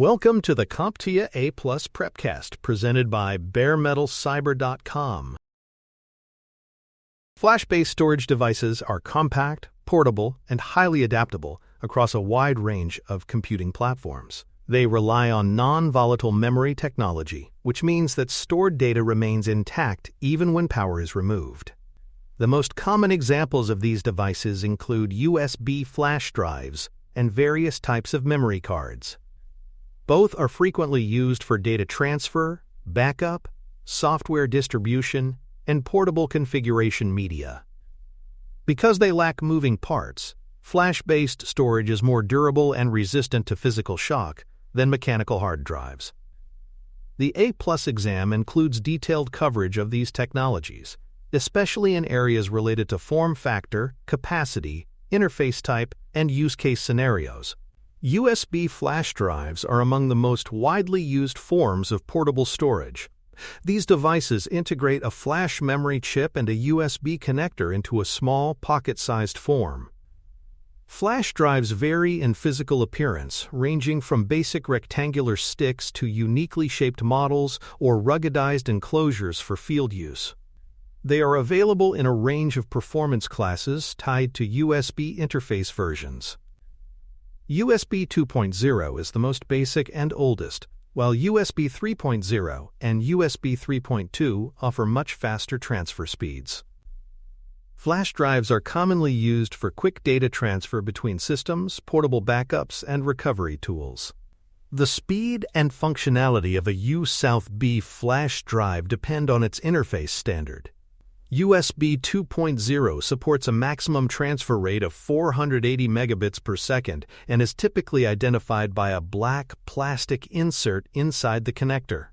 Welcome to the CompTIA A+ Prepcast presented by baremetalcyber.com. Flash-based storage devices are compact, portable, and highly adaptable across a wide range of computing platforms. They rely on non-volatile memory technology, which means that stored data remains intact even when power is removed. The most common examples of these devices include USB flash drives and various types of memory cards. Both are frequently used for data transfer, backup, software distribution, and portable configuration media. Because they lack moving parts, flash-based storage is more durable and resistant to physical shock than mechanical hard drives. The A+ exam includes detailed coverage of these technologies, especially in areas related to form factor, capacity, interface type, and use case scenarios. USB flash drives are among the most widely used forms of portable storage. These devices integrate a flash memory chip and a USB connector into a small, pocket-sized form. Flash drives vary in physical appearance, ranging from basic rectangular sticks to uniquely shaped models or ruggedized enclosures for field use. They are available in a range of performance classes tied to USB interface versions. USB 2.0 is the most basic and oldest, while USB 3.0 and USB 3.2 offer much faster transfer speeds. Flash drives are commonly used for quick data transfer between systems, portable backups, and recovery tools. The speed and functionality of a U/B flash drive depend on its interface standard. USB 2.0 supports a maximum transfer rate of 480 megabits per second and is typically identified by a black plastic insert inside the connector.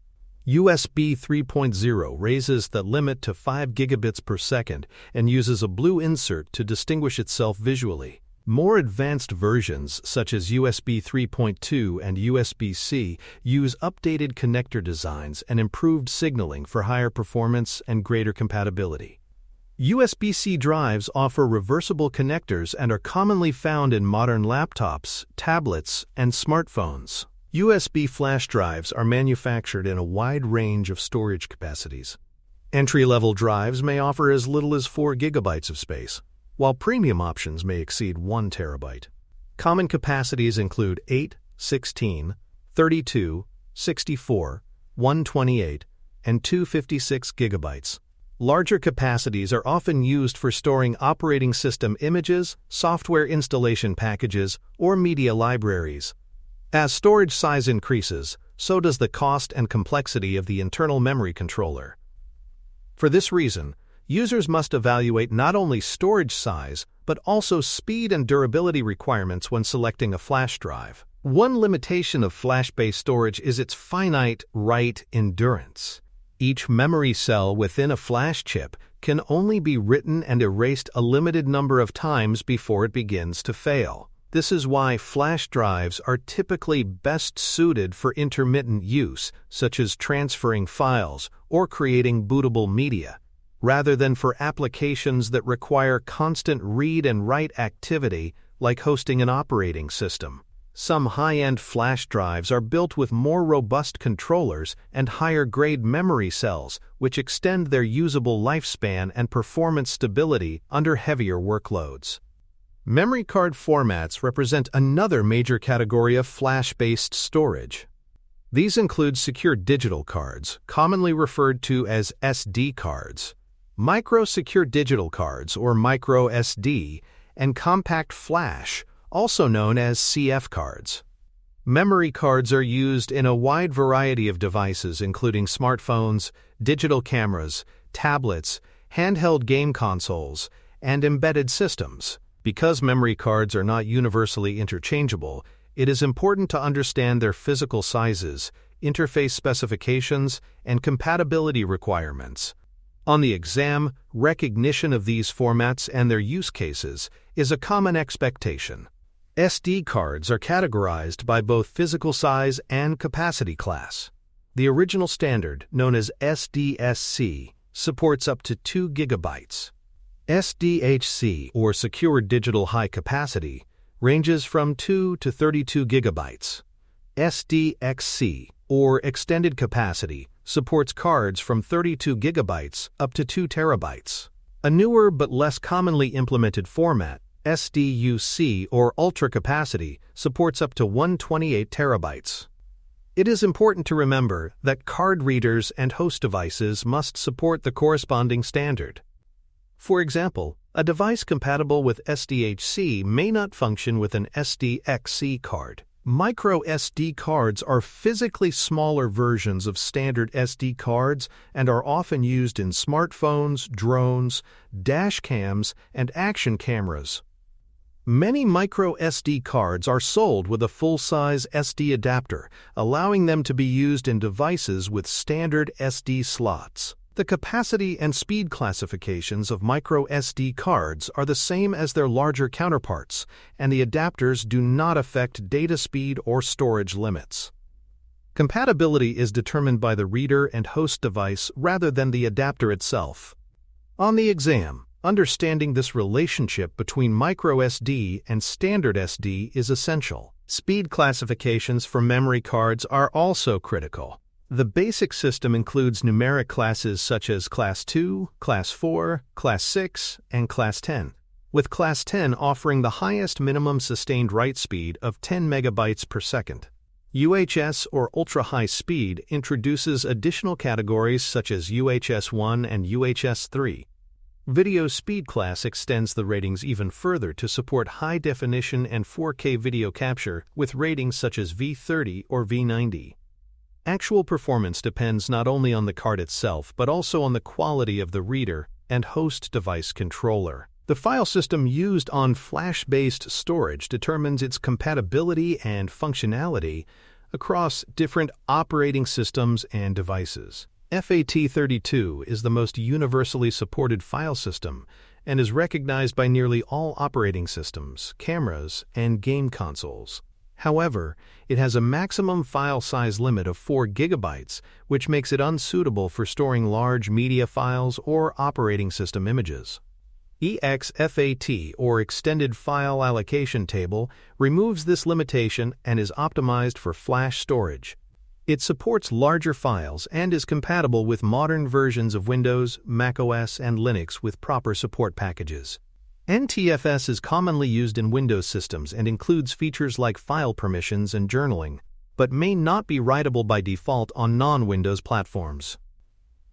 USB 3.0 raises the limit to 5 gigabits per second and uses a blue insert to distinguish itself visually. More advanced versions, such as USB 3.2 and USB-C, use updated connector designs and improved signaling for higher performance and greater compatibility. USB-C drives offer reversible connectors and are commonly found in modern laptops, tablets, and smartphones. USB flash drives are manufactured in a wide range of storage capacities. Entry-level drives may offer as little as 4 gigabytes of space, while premium options may exceed 1 terabyte. Common capacities include 8, 16, 32, 64, 128, and 256 gigabytes. Larger capacities are often used for storing operating system images, software installation packages, or media libraries. As storage size increases, so does the cost and complexity of the internal memory controller. For this reason, users must evaluate not only storage size, but also speed and durability requirements when selecting a flash drive. One limitation of flash-based storage is its finite write endurance. Each memory cell within a flash chip can only be written and erased a limited number of times before it begins to fail. This is why flash drives are typically best suited for intermittent use, such as transferring files or creating bootable media, rather than for applications that require constant read and write activity like hosting an operating system. Some high-end flash drives are built with more robust controllers and higher-grade memory cells, which extend their usable lifespan and performance stability under heavier workloads. Memory card formats represent another major category of flash-based storage. These include secure digital cards, commonly referred to as SD cards, micro secure digital cards, or micro SD, and CompactFlash, also known as CF cards. Memory cards are used in a wide variety of devices, including smartphones, digital cameras, tablets, handheld game consoles, and embedded systems. Because memory cards are not universally interchangeable, it is important to understand their physical sizes, interface specifications, and compatibility requirements. On the exam, recognition of these formats and their use cases is a common expectation. SD cards are categorized by both physical size and capacity class. The original standard, known as SDSC, supports up to 2 gigabytes. SDHC, or Secure Digital High Capacity, ranges from 2 to 32 gigabytes. SDXC, or extended capacity, supports cards from 32 GB up to 2 TB. A newer but less commonly implemented format, SDUC or ultra capacity, supports up to 128 TB. It is important to remember that card readers and host devices must support the corresponding standard. For example, a device compatible with SDHC may not function with an SDXC card. Micro SD cards are physically smaller versions of standard SD cards and are often used in smartphones, drones, dash cams, and action cameras. Many micro SD cards are sold with a full-size SD adapter, allowing them to be used in devices with standard SD slots. The capacity and speed classifications of micro SD cards are the same as their larger counterparts, and the adapters do not affect data speed or storage limits. Compatibility is determined by the reader and host device rather than the adapter itself. On the exam, understanding this relationship between micro SD and standard SD is essential. Speed classifications for memory cards are also critical. The basic system includes numeric classes such as Class 2, Class 4, Class 6, and Class 10, with Class 10 offering the highest minimum sustained write speed of 10 megabytes per second. UHS or ultra-high speed introduces additional categories such as UHS-1 and UHS-3. Video speed class extends the ratings even further to support high-definition and 4K video capture with ratings such as V30 or V90. Actual performance depends not only on the card itself but also on the quality of the reader and host device controller. The file system used on flash-based storage determines its compatibility and functionality across different operating systems and devices. FAT32 is the most universally supported file system and is recognized by nearly all operating systems, cameras, and game consoles. However, it has a maximum file size limit of 4 GB, which makes it unsuitable for storing large media files or operating system images. EXFAT, or Extended File Allocation Table, removes this limitation and is optimized for flash storage. It supports larger files and is compatible with modern versions of Windows, macOS, and Linux with proper support packages. NTFS is commonly used in Windows systems and includes features like file permissions and journaling, but may not be writable by default on non-Windows platforms.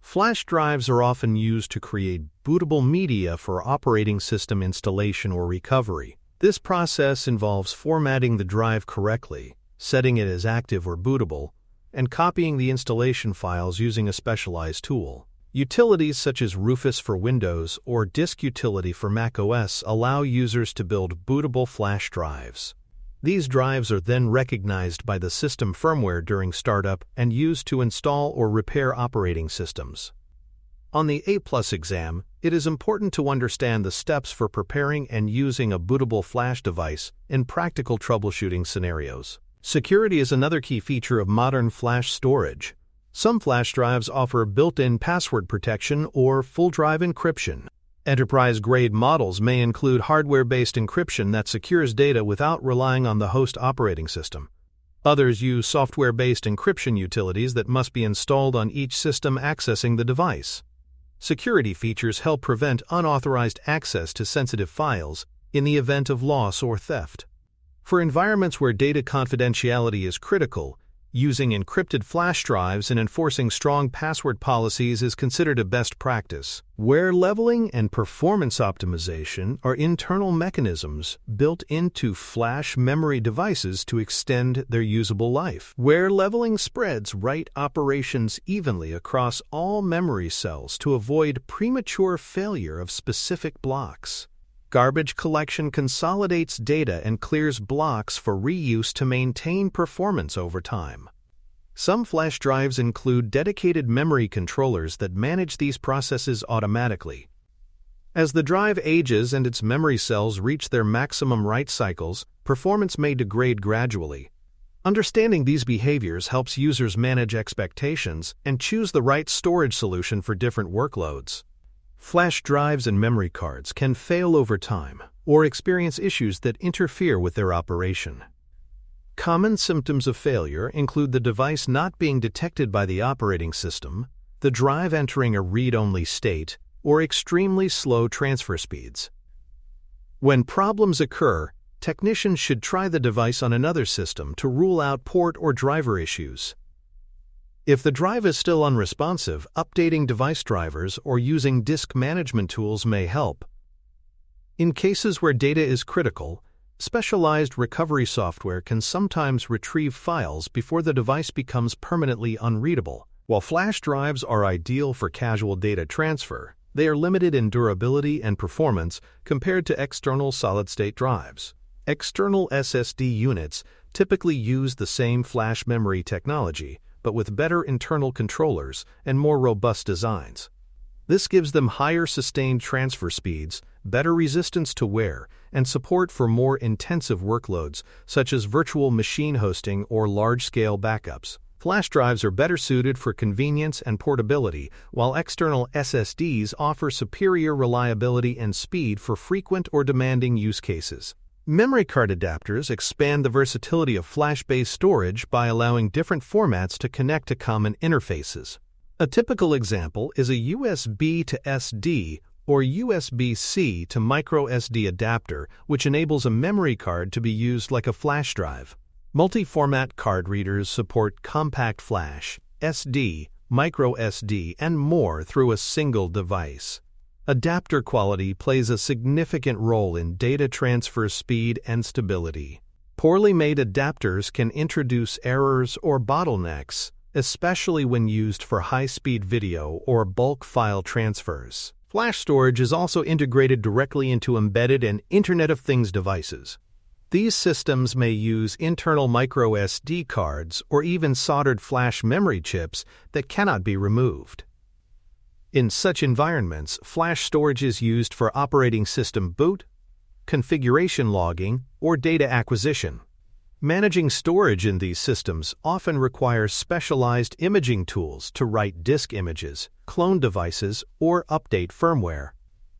Flash drives are often used to create bootable media for operating system installation or recovery. This process involves formatting the drive correctly, setting it as active or bootable, and copying the installation files using a specialized tool. Utilities such as Rufus for Windows or Disk Utility for macOS allow users to build bootable flash drives. These drives are then recognized by the system firmware during startup and used to install or repair operating systems. On the A+ exam, it is important to understand the steps for preparing and using a bootable flash device in practical troubleshooting scenarios. Security is another key feature of modern flash storage. Some flash drives offer built-in password protection or full drive encryption. Enterprise-grade models may include hardware-based encryption that secures data without relying on the host operating system. Others use software-based encryption utilities that must be installed on each system accessing the device. Security features help prevent unauthorized access to sensitive files in the event of loss or theft. For environments where data confidentiality is critical, using encrypted flash drives and enforcing strong password policies is considered a best practice. Wear leveling and performance optimization are internal mechanisms built into flash memory devices to extend their usable life. Wear leveling spreads write operations evenly across all memory cells to avoid premature failure of specific blocks. Garbage collection consolidates data and clears blocks for reuse to maintain performance over time. Some flash drives include dedicated memory controllers that manage these processes automatically. As the drive ages and its memory cells reach their maximum write cycles, performance may degrade gradually. Understanding these behaviors helps users manage expectations and choose the right storage solution for different workloads. Flash drives and memory cards can fail over time or experience issues that interfere with their operation. Common symptoms of failure include the device not being detected by the operating system, the drive entering a read-only state, or extremely slow transfer speeds. When problems occur, technicians should try the device on another system to rule out port or driver issues. If the drive is still unresponsive, updating device drivers or using disk management tools may help. In cases where data is critical, specialized recovery software can sometimes retrieve files before the device becomes permanently unreadable. While flash drives are ideal for casual data transfer, they are limited in durability and performance compared to external solid-state drives. External SSD units typically use the same flash memory technology, but with better internal controllers and more robust designs. This gives them higher sustained transfer speeds, better resistance to wear, and support for more intensive workloads such as virtual machine hosting or large-scale backups. Flash drives are better suited for convenience and portability, while external SSDs offer superior reliability and speed for frequent or demanding use cases. Memory card adapters expand the versatility of flash-based storage by allowing different formats to connect to common interfaces. A typical example is a USB to SD or USB-C to microSD adapter, which enables a memory card to be used like a flash drive. Multi-format card readers support CompactFlash, SD, microSD, and more through a single device. Adapter quality plays a significant role in data transfer speed and stability. Poorly made adapters can introduce errors or bottlenecks, especially when used for high-speed video or bulk file transfers. Flash storage is also integrated directly into embedded and Internet of Things devices. These systems may use internal microSD cards or even soldered flash memory chips that cannot be removed. In such environments, flash storage is used for operating system boot, configuration logging, or data acquisition. Managing storage in these systems often requires specialized imaging tools to write disk images, clone devices, or update firmware.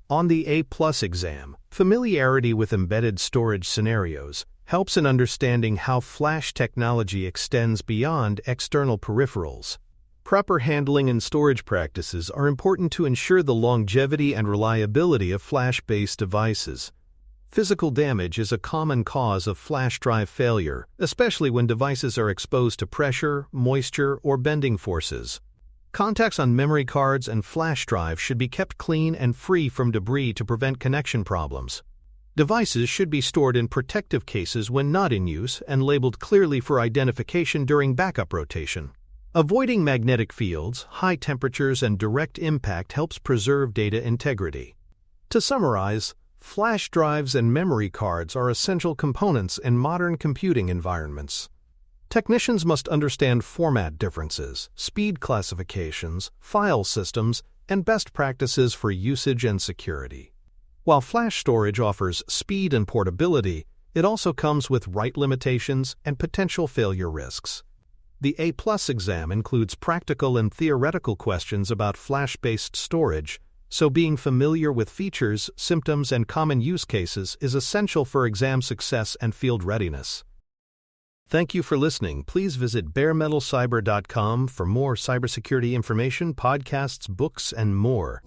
On the A+ exam, familiarity with embedded storage scenarios helps in understanding how flash technology extends beyond external peripherals. Proper handling and storage practices are important to ensure the longevity and reliability of flash-based devices. Physical damage is a common cause of flash drive failure, especially when devices are exposed to pressure, moisture, or bending forces. Contacts on memory cards and flash drives should be kept clean and free from debris to prevent connection problems. Devices should be stored in protective cases when not in use and labeled clearly for identification during backup rotation. Avoiding magnetic fields, high temperatures, and direct impact helps preserve data integrity. To summarize, flash drives and memory cards are essential components in modern computing environments. Technicians must understand format differences, speed classifications, file systems, and best practices for usage and security. While flash storage offers speed and portability, it also comes with write limitations and potential failure risks. The A+ exam includes practical and theoretical questions about flash-based storage, so being familiar with features, symptoms, and common use cases is essential for exam success and field readiness. Thank you for listening. Please visit baremetalcyber.com for more cybersecurity information, podcasts, books, and more.